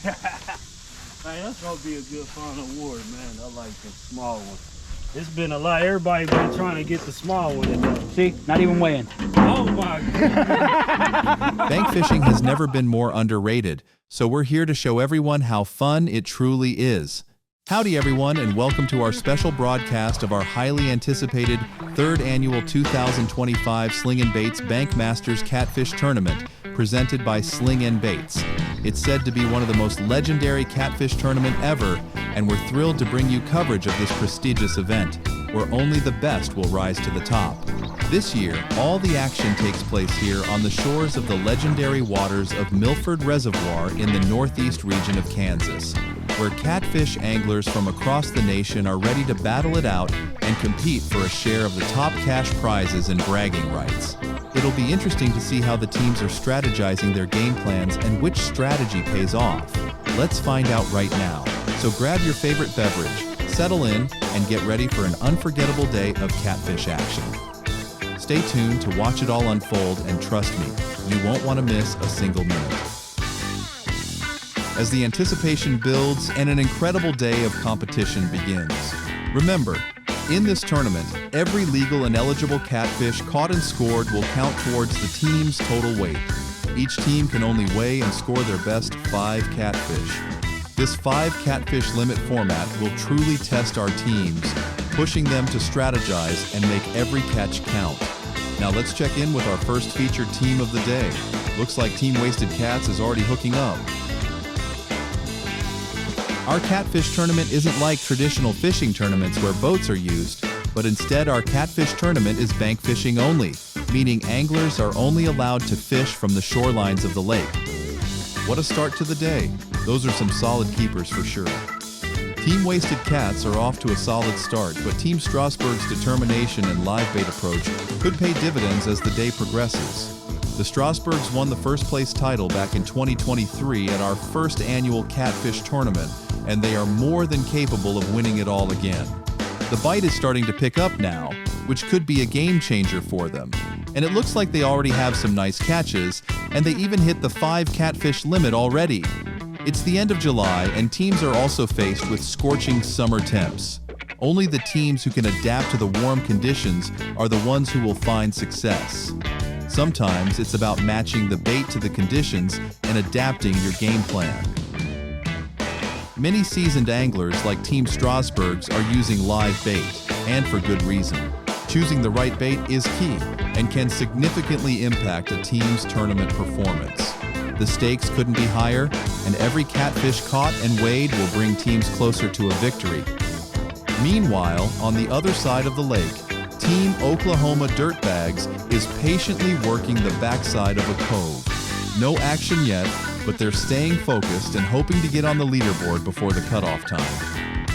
Man, that's gonna be a good fun award, man. I like the small one. It's been a lot. Everybody been trying to get the small one today. See, not even weighing. Oh my God. Bank fishing has never been more underrated, so we're here to show everyone how fun it truly is. Howdy everyone, and welcome to our special broadcast of our highly anticipated 3rd annual 2025 Sling & Baits Bank Masters Catfish Tournament, presented by Sling & Baits. It's said to be one of the most legendary catfish tournament ever, and we're thrilled to bring you coverage of this prestigious event, where only the best will rise to the top. This year, all the action takes place here on the shores of the legendary waters of Milford Reservoir in the northeast region of Kansas, where catfish anglers from across the nation are ready to battle it out and compete for a share of the top cash prizes and bragging rights. It'll be interesting to see how the teams are strategizing their game plans and which strategy pays off. Let's find out right now. So grab your favorite beverage, settle in, and get ready for an unforgettable day of catfish action. Stay tuned to watch it all unfold, and trust me, you won't want to miss a single minute. As the anticipation builds and an incredible day of competition begins. Remember, in this tournament, every legal and eligible catfish caught and scored will count towards the team's total weight. Each team can only weigh and score their best 5 catfish. This 5 catfish limit format will truly test our teams, pushing them to strategize and make every catch count. Now let's check in with our first featured team of the day. Looks like Team Wasted Cats is already hooking up. Our catfish tournament isn't like traditional fishing tournaments where boats are used, but instead our catfish tournament is bank fishing only, meaning anglers are only allowed to fish from the shorelines of the lake. What a start to the day. Those are some solid keepers for sure. Team Wasted Cats are off to a solid start, but Team Strasburg's determination and live bait approach could pay dividends as the day progresses. The Strasburgs won the first place title back in 2023 at our first annual catfish tournament, and they are more than capable of winning it all again. The bite is starting to pick up now, which could be a game changer for them. And it looks like they already have some nice catches, and they even hit the 5 catfish limit already. It's the end of July, and teams are also faced with scorching summer temps. Only the teams who can adapt to the warm conditions are the ones who will find success. Sometimes it's about matching the bait to the conditions and adapting your game plan. Many seasoned anglers like Team Strasburgs are using live bait, and for good reason. Choosing the right bait is key and can significantly impact a team's tournament performance. The stakes couldn't be higher, and every catfish caught and weighed will bring teams closer to a victory. Meanwhile, on the other side of the lake, Team Oklahoma Dirtbags is patiently working the backside of a cove. No action yet, but they're staying focused and hoping to get on the leaderboard before the cutoff time.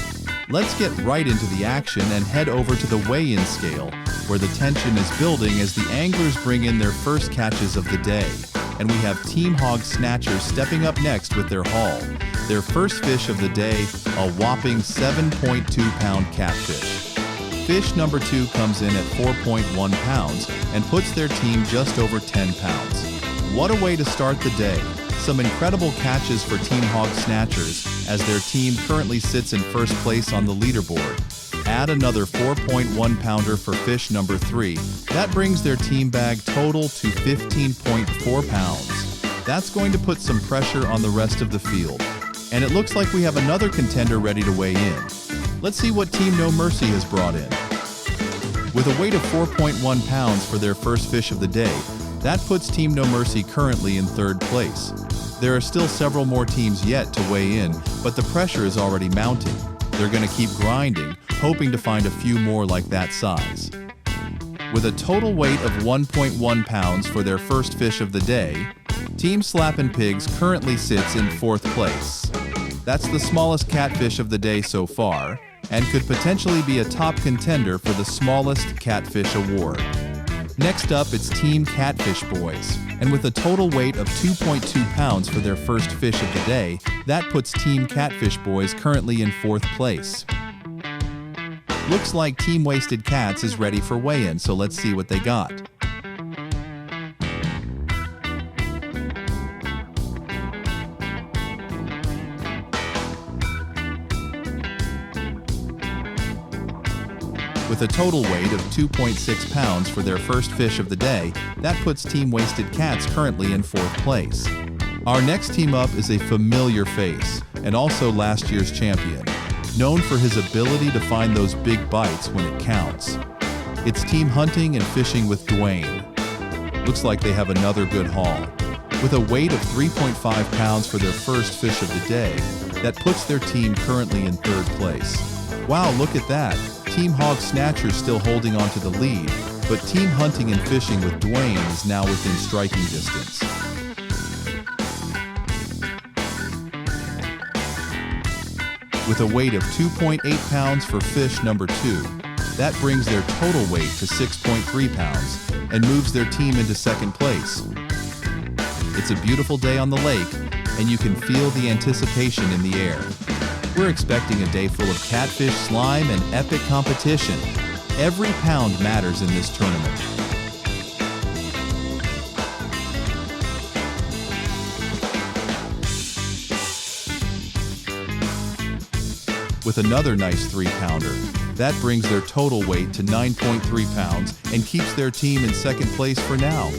Let's get right into the action and head over to the weigh-in scale, where the tension is building as the anglers bring in their first catches of the day. And we have Team Hog Snatchers stepping up next with their haul. Their first fish of the day, a whopping 7.2-pound catfish. Fish number 2 comes in at 4.1 pounds and puts their team just over 10 pounds. What a way to start the day. Some incredible catches for Team Hog Snatchers as their team currently sits in first place on the leaderboard. Add another 4.1 pounder for fish number 3. That brings their team bag total to 15.4 pounds. That's going to put some pressure on the rest of the field. And it looks like we have another contender ready to weigh in. Let's see what Team No Mercy has brought in. With a weight of 4.1 pounds for their first fish of the day, that puts Team No Mercy currently in 3rd place. There are still several more teams yet to weigh in, but the pressure is already mounting. They're going to keep grinding, hoping to find a few more like that size. With a total weight of 1.1 pounds for their first fish of the day, Team Slappin' Pigs currently sits in 4th place. That's the smallest catfish of the day so far, and could potentially be a top contender for the smallest catfish award. Next up, it's Team Catfish Boys, and with a total weight of 2.2 pounds for their first fish of the day, that puts Team Catfish Boys currently in 4th place. Looks like Team Wasted Cats is ready for weigh-in, so let's see what they got. With a total weight of 2.6 pounds for their first fish of the day, that puts Team Wasted Cats currently in 4th place. Our next team up is a familiar face, and also last year's champion, known for his ability to find those big bites when it counts. It's Team Hunting and Fishing with Dwayne. Looks like they have another good haul. With a weight of 3.5 pounds for their first fish of the day, that puts their team currently in 3rd place. Wow, look at that! Team Hog Snatcher still holding on to the lead, but Team Hunting and Fishing with Dwayne is now within striking distance. With a weight of 2.8 pounds for fish number 2, that brings their total weight to 6.3 pounds and moves their team into 2nd place. It's a beautiful day on the lake, and you can feel the anticipation in the air. We're expecting a day full of catfish, slime, and epic competition. Every pound matters in this tournament. With another nice 3-pounder, that brings their total weight to 9.3 pounds and keeps their team in 2nd place for now.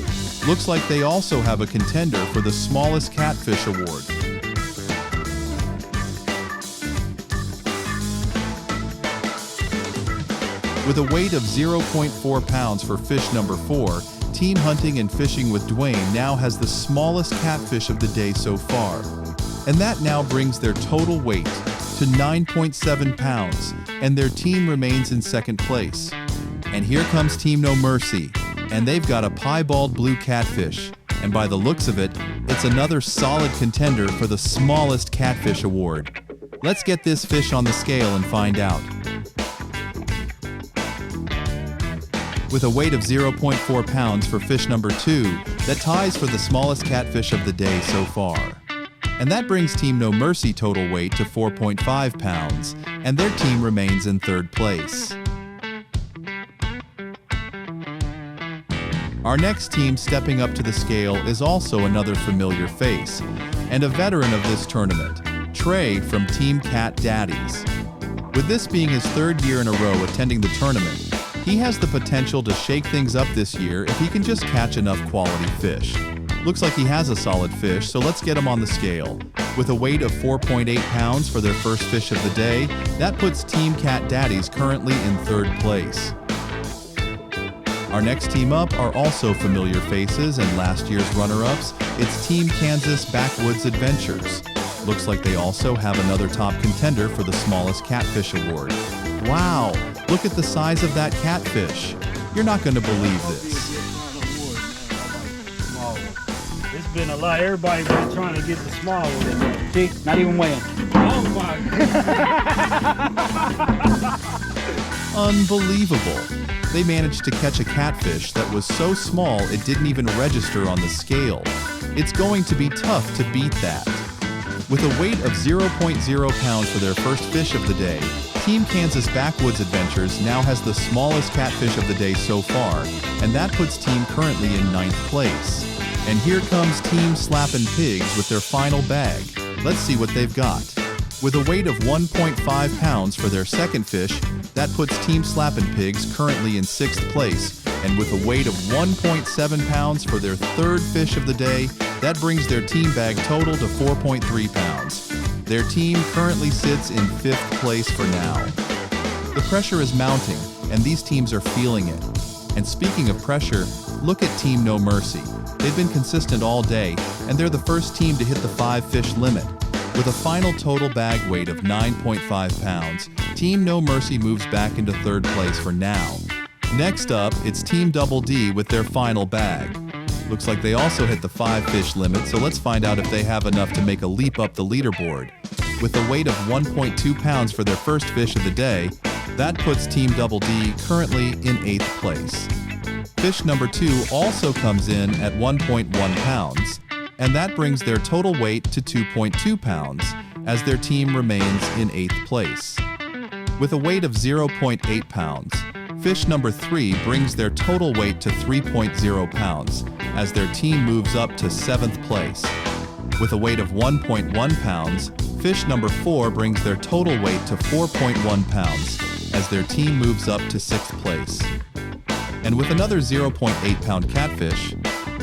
Looks like they also have a contender for the smallest catfish award. With a weight of 0.4 pounds for fish number 4, Team Hunting and Fishing with Dwayne now has the smallest catfish of the day so far. And that now brings their total weight to 9.7 pounds, and their team remains in 2nd place. And here comes Team No Mercy, and they've got a piebald blue catfish. And by the looks of it, it's another solid contender for the smallest catfish award. Let's get this fish on the scale and find out. With a weight of 0.4 pounds for fish number 2, that ties for the smallest catfish of the day so far. And that brings Team No Mercy total weight to 4.5 pounds, and their team remains in 3rd place. Our next team stepping up to the scale is also another familiar face, and a veteran of this tournament, Trey from Team Cat Daddies. With this being his 3rd year in a row attending the tournament, he has the potential to shake things up this year if he can just catch enough quality fish. Looks like he has a solid fish, so let's get him on the scale. With a weight of 4.8 pounds for their first fish of the day, that puts Team Cat Daddies currently in 3rd place. Our next team up are also familiar faces and last year's runner-ups. It's Team Kansas Backwoods Adventures. Looks like they also have another top contender for the smallest catfish award. Wow, look at the size of that catfish. You're not going to believe this. It's been a lot. Everybody been trying to get the small one. See, not even weighing. Oh my God. Unbelievable. They managed to catch a catfish that was so small it didn't even register on the scale. It's going to be tough to beat that. With a weight of 0.0 pounds for their first fish of the day, Team Kansas Backwoods Adventures now has the smallest catfish of the day so far, and that puts team currently in 9th place. And here comes Team Slappin' Pigs with their final bag. Let's see what they've got. With a weight of 1.5 pounds for their second fish, that puts Team Slappin' Pigs currently in 6th place. And with a weight of 1.7 pounds for their third fish of the day, that brings their team bag total to 4.3 pounds. Their team currently sits in 5th place for now. The pressure is mounting, and these teams are feeling it. And speaking of pressure, look at Team No Mercy. They've been consistent all day, and they're the first team to hit the 5-fish limit. With a final total bag weight of 9.5 pounds, Team No Mercy moves back into 3rd place for now. Next up, it's Team Double D with their final bag. Looks like they also hit the 5-fish limit, so let's find out if they have enough to make a leap up the leaderboard. With a weight of 1.2 pounds for their first fish of the day, that puts Team Double D currently in 8th place. Fish number 2 also comes in at 1.1 pounds, and that brings their total weight to 2.2 pounds, as their team remains in 8th place. With a weight of 0.8 pounds, fish number 3 brings their total weight to 3.0 pounds, as their team moves up to 7th place. With a weight of 1.1 pounds, fish number 4 brings their total weight to 4.1 pounds, as their team moves up to 6th place. And with another 0.8-pound catfish,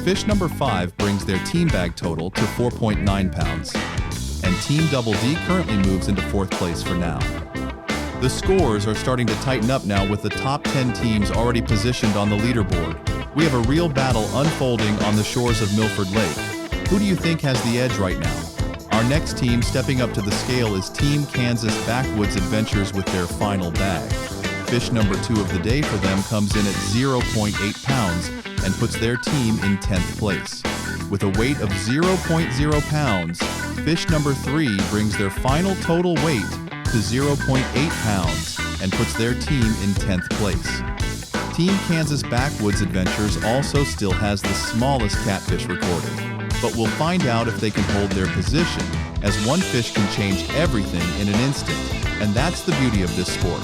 fish number 5 brings their team bag total to 4.9 pounds. And Team Double D currently moves into 4th place for now. The scores are starting to tighten up now with the top 10 teams already positioned on the leaderboard. We have a real battle unfolding on the shores of Milford Lake. Who do you think has the edge right now? Our next team stepping up to the scale is Team Kansas Backwoods Adventures with their final bag. Fish number 2 of the day for them comes in at 0.8 pounds and puts their team in 10th place. With a weight of 0.0 pounds, fish number 3 brings their final total weight to 0.8 pounds and puts their team in 10th place. Team Kansas Backwoods Adventures also still has the smallest catfish recorded, but we'll find out if they can hold their position, as one fish can change everything in an instant, and that's the beauty of this sport.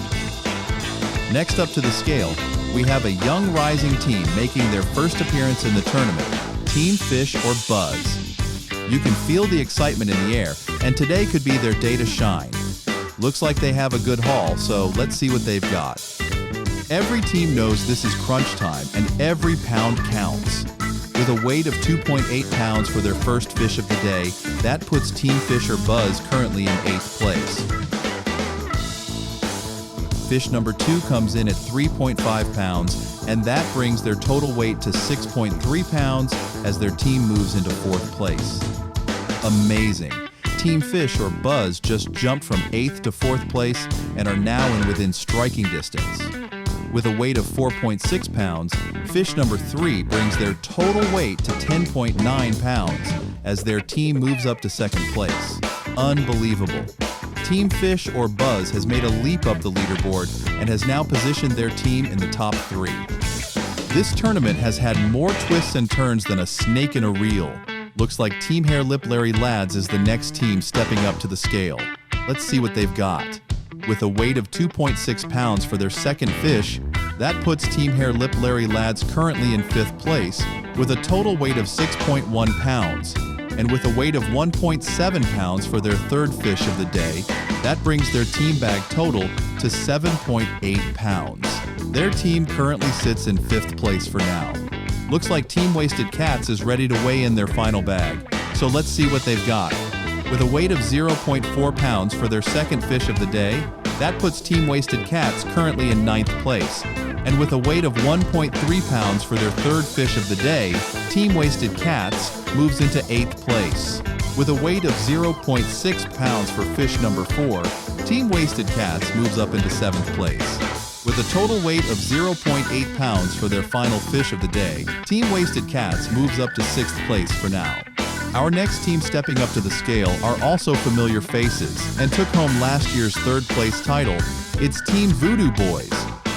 Next up to the scale, we have a young rising team making their first appearance in the tournament, Team Fish or Buzz. You can feel the excitement in the air, and today could be their day to shine. Looks like they have a good haul, so let's see what they've got. Every team knows this is crunch time, and every pound counts. With a weight of 2.8 pounds for their first fish of the day, that puts Team Fish or Buzz currently in 8th place. Fish number 2 comes in at 3.5 pounds, and that brings their total weight to 6.3 pounds as their team moves into 4th place. Amazing! Team Fish or Buzz just jumped from 8th to 4th place and are now within striking distance. With a weight of 4.6 pounds, fish number 3 brings their total weight to 10.9 pounds as their team moves up to 2nd place. Unbelievable. Team Fish or Buzz has made a leap up the leaderboard and has now positioned their team in the top 3. This tournament has had more twists and turns than a snake in a reel. Looks like Team Hair Lip Larry Lads is the next team stepping up to the scale. Let's see what they've got. With a weight of 2.6 pounds for their second fish, that puts Team Hair Lip Larry Lads currently in 5th place with a total weight of 6.1 pounds. And with a weight of 1.7 pounds for their third fish of the day, that brings their team bag total to 7.8 pounds. Their team currently sits in 5th place for now. Looks like Team Wasted Cats is ready to weigh in their final bag. So let's see what they've got. With a weight of 0.4 pounds for their second fish of the day, that puts Team Wasted Cats currently in 9th place. And with a weight of 1.3 pounds for their third fish of the day, Team Wasted Cats moves into 8th place. With a weight of 0.6 pounds for fish number 4, Team Wasted Cats moves up into 7th place. With a total weight of 0.8 pounds for their final fish of the day, Team Wasted Cats moves up to 6th place for now. Our next team stepping up to the scale are also familiar faces and took home last year's 3rd place title. It's Team Voodoo Boys.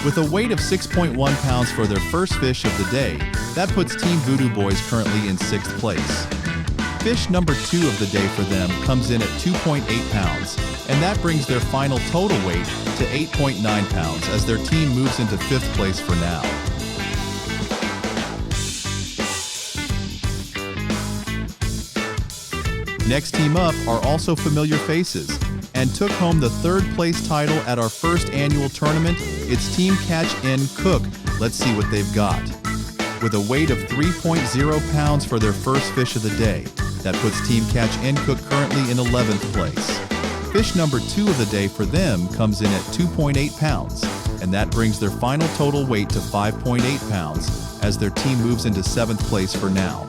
With a weight of 6.1 pounds for their first fish of the day, that puts Team Voodoo Boys currently in 6th place. Fish number 2 of the day for them comes in at 2.8 pounds, and that brings their final total weight to 8.9 pounds as their team moves into 5th place for now. Next team up are also familiar faces and took home the 3rd place title at our first annual tournament. It's Team Catch N Cook. Let's see what they've got. With a weight of 3.0 pounds for their first fish of the day, that puts Team Catch N Cook currently in 11th place. Fish number 2 of the day for them comes in at 2.8 pounds, and that brings their final total weight to 5.8 pounds as their team moves into 7th place for now.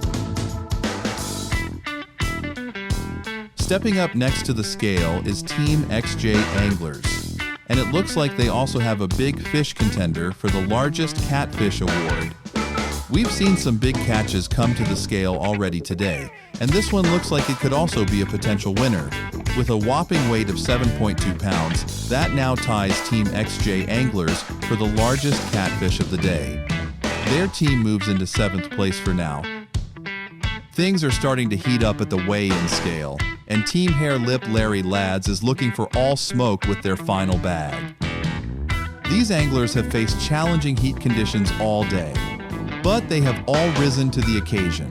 Stepping up next to the scale is Team XJ Anglers, and it looks like they also have a big fish contender for the largest catfish award. We've seen some big catches come to the scale already today, and this one looks like it could also be a potential winner. With a whopping weight of 7.2 pounds, that now ties Team XJ Anglers for the largest catfish of the day. Their team moves into 7th place for now. Things are starting to heat up at the weigh-in scale, and Team Hair Lip Larry Lads is looking for all smoke with their final bag. These anglers have faced challenging heat conditions all day, but they have all risen to the occasion.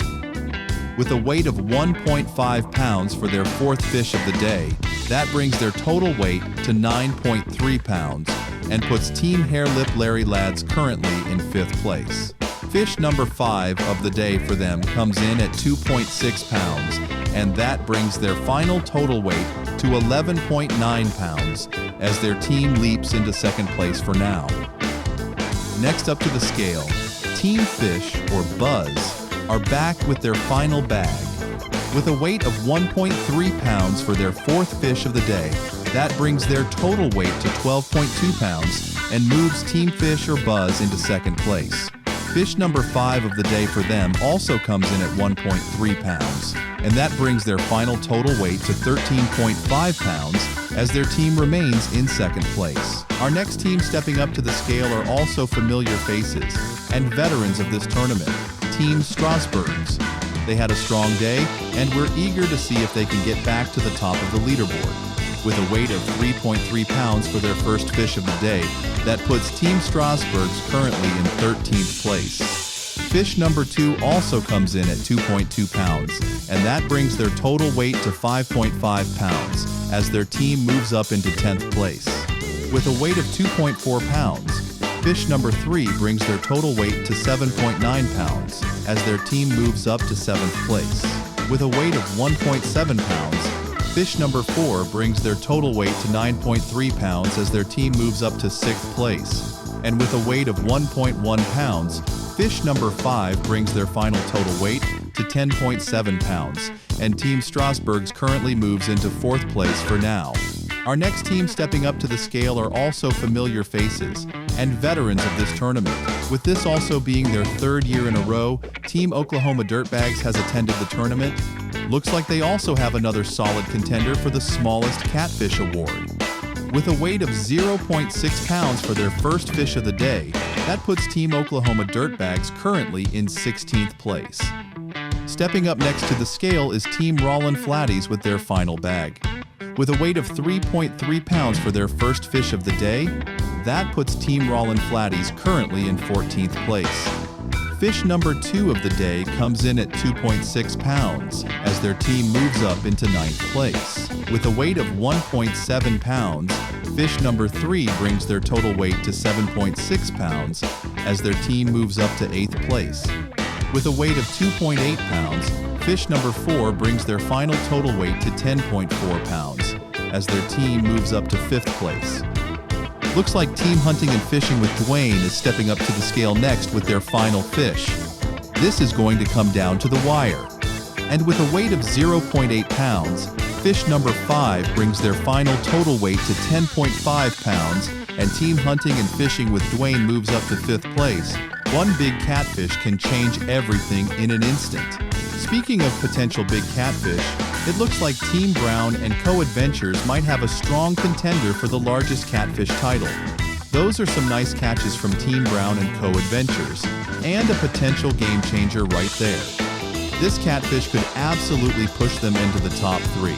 With a weight of 1.5 pounds for their 4th fish of the day, that brings their total weight to 9.3 pounds, and puts Team Hair Lip Larry Lads currently in 5th place. Fish number 5 of the day for them comes in at 2.6 pounds, and that brings their final total weight to 11.9 pounds as their team leaps into 2nd place for now. Next up to the scale, Team Fish, or Buzz, are back with their final bag. With a weight of 1.3 pounds for their 4th fish of the day, that brings their total weight to 12.2 pounds and moves Team Fish or Buzz into 2nd place. Fish number 5 of the day for them also comes in at 1.3 pounds, and that brings their final total weight to 13.5 pounds as their team remains in 2nd place. Our next team stepping up to the scale are also familiar faces and veterans of this tournament, Team Strasburgs. They had a strong day, and we're eager to see if they can get back to the top of the leaderboard. With a weight of 3.3 pounds for their first fish of the day, that puts Team Strasburgs currently in 13th place. Fish number 2 also comes in at 2.2 pounds, and that brings their total weight to 5.5 pounds as their team moves up into 10th place. With a weight of 2.4 pounds, fish number 3 brings their total weight to 7.9 pounds as their team moves up to 7th place. With a weight of 1.7 pounds, fish number 4 brings their total weight to 9.3 pounds as their team moves up to 6th place. And with a weight of 1.1 pounds, fish number 5 brings their final total weight to 10.7 pounds, and Team Strasburgs currently moves into 4th place for now. Our next team stepping up to the scale are also familiar faces and veterans of this tournament. With this also being their 3rd year in a row, Team Oklahoma Dirtbags has attended the tournament. Looks like they also have another solid contender for the smallest catfish award. With a weight of 0.6 pounds for their first fish of the day, that puts Team Oklahoma Dirtbags currently in 16th place. Stepping up next to the scale is Team Rollin' Flatties with their final bag. With a weight of 3.3 pounds for their first fish of the day, that puts Team Rollin' Flatties currently in 14th place. Fish number 2 of the day comes in at 2.6 pounds as their team moves up into 9th place. With a weight of 1.7 pounds, fish number 3 brings their total weight to 7.6 pounds as their team moves up to 8th place. With a weight of 2.8 pounds, fish number 4 brings their final total weight to 10.4 pounds as their team moves up to 5th place. Looks like Team Hunting and Fishing with Dwayne is stepping up to the scale next with their final fish. This is going to come down to the wire. And with a weight of 0.8 pounds, fish number 5 brings their final total weight to 10.5 pounds, and Team Hunting and Fishing with Dwayne moves up to 5th place. One big catfish can change everything in an instant. Speaking of potential big catfish, it looks like Team Brown and Co-Adventures might have a strong contender for the largest catfish title. Those are some nice catches from Team Brown and Co-Adventures, and a potential game changer right there. This catfish could absolutely push them into the top 3,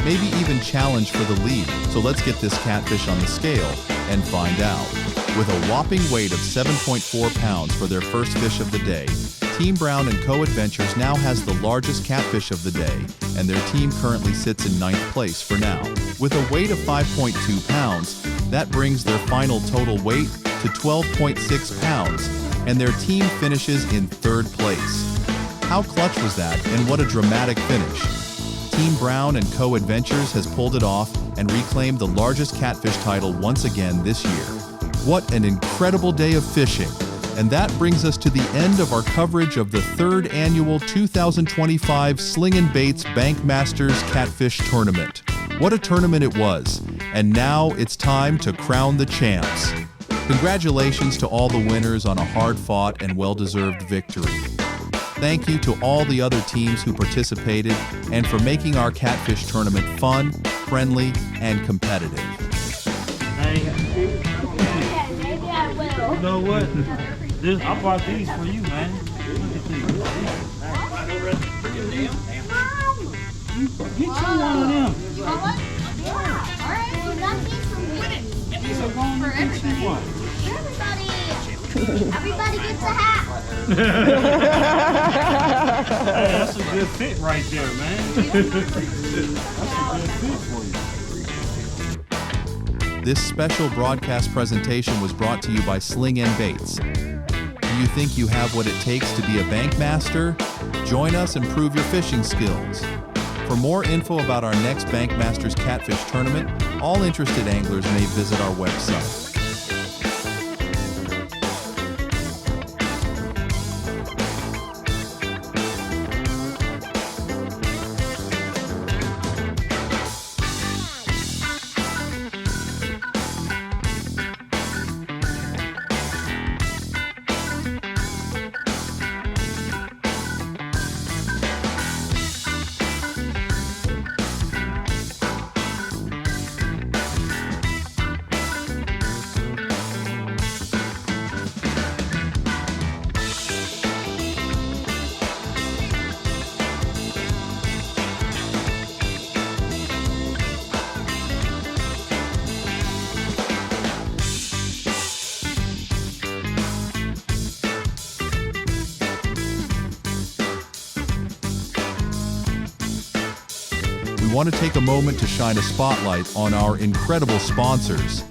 maybe even challenge for the lead. So let's get this catfish on the scale and find out. With a whopping weight of 7.4 pounds for their first fish of the day, Team Brown and Co-Adventures now has the largest catfish of the day, and their team currently sits in 9th place for now. With a weight of 5.2 pounds, that brings their final total weight to 12.6 pounds, and their team finishes in 3rd place. How clutch was that, and what a dramatic finish. Team Brown and Co-Adventures has pulled it off and reclaimed the largest catfish title once again this year. What an incredible day of fishing! And that brings us to the end of our coverage of the 3rd annual 2025 Sling and Baits Bankmasters Catfish Tournament. What a tournament it was, and now it's time to crown the champs. Congratulations to all the winners on a hard-fought and well-deserved victory. Thank you to all the other teams who participated and for making our catfish tournament fun, friendly, and competitive. Hey, Maybe I will. you know what? I bought these for you, man. Look at these. Get you one of them. You want one? Yeah. All right, we got these for me. These are going to get you one. Everybody gets a hat. Hey, that's a good fit right there, man. That's a good fit for you. This special broadcast presentation was brought to you by Sling and Baits. Do you think you have what it takes to be a bank master? Join us and prove your fishing skills. For more info about our next Bank Masters Catfish tournament, all interested anglers may visit our website. We want to take a moment to shine a spotlight on our incredible sponsors.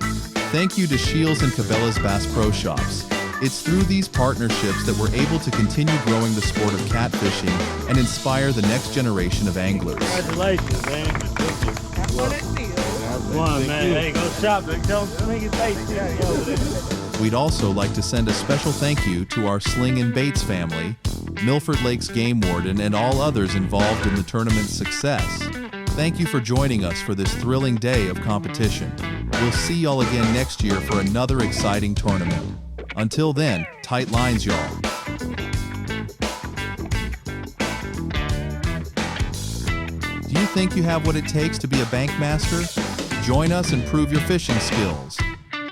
Thank you to Shields and Cabela's Bass Pro Shops. It's through these partnerships that we're able to continue growing the sport of catfishing and inspire the next generation of anglers. Congratulations, man. One, man. Hey, go shopping. Tell them to make it tasty. We'd also like to send a special thank you to our Sling and Baits family, Milford Lakes Game Warden, and all others involved in the tournament's success. Thank you for joining us for this thrilling day of competition. We'll see y'all again next year for another exciting tournament. Until then, tight lines, y'all. Do you think you have what it takes to be a bank master? Join us and prove your fishing skills.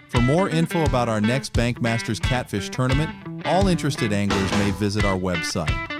For more info about our next Bank Masters Catfish tournament, all interested anglers may visit our website.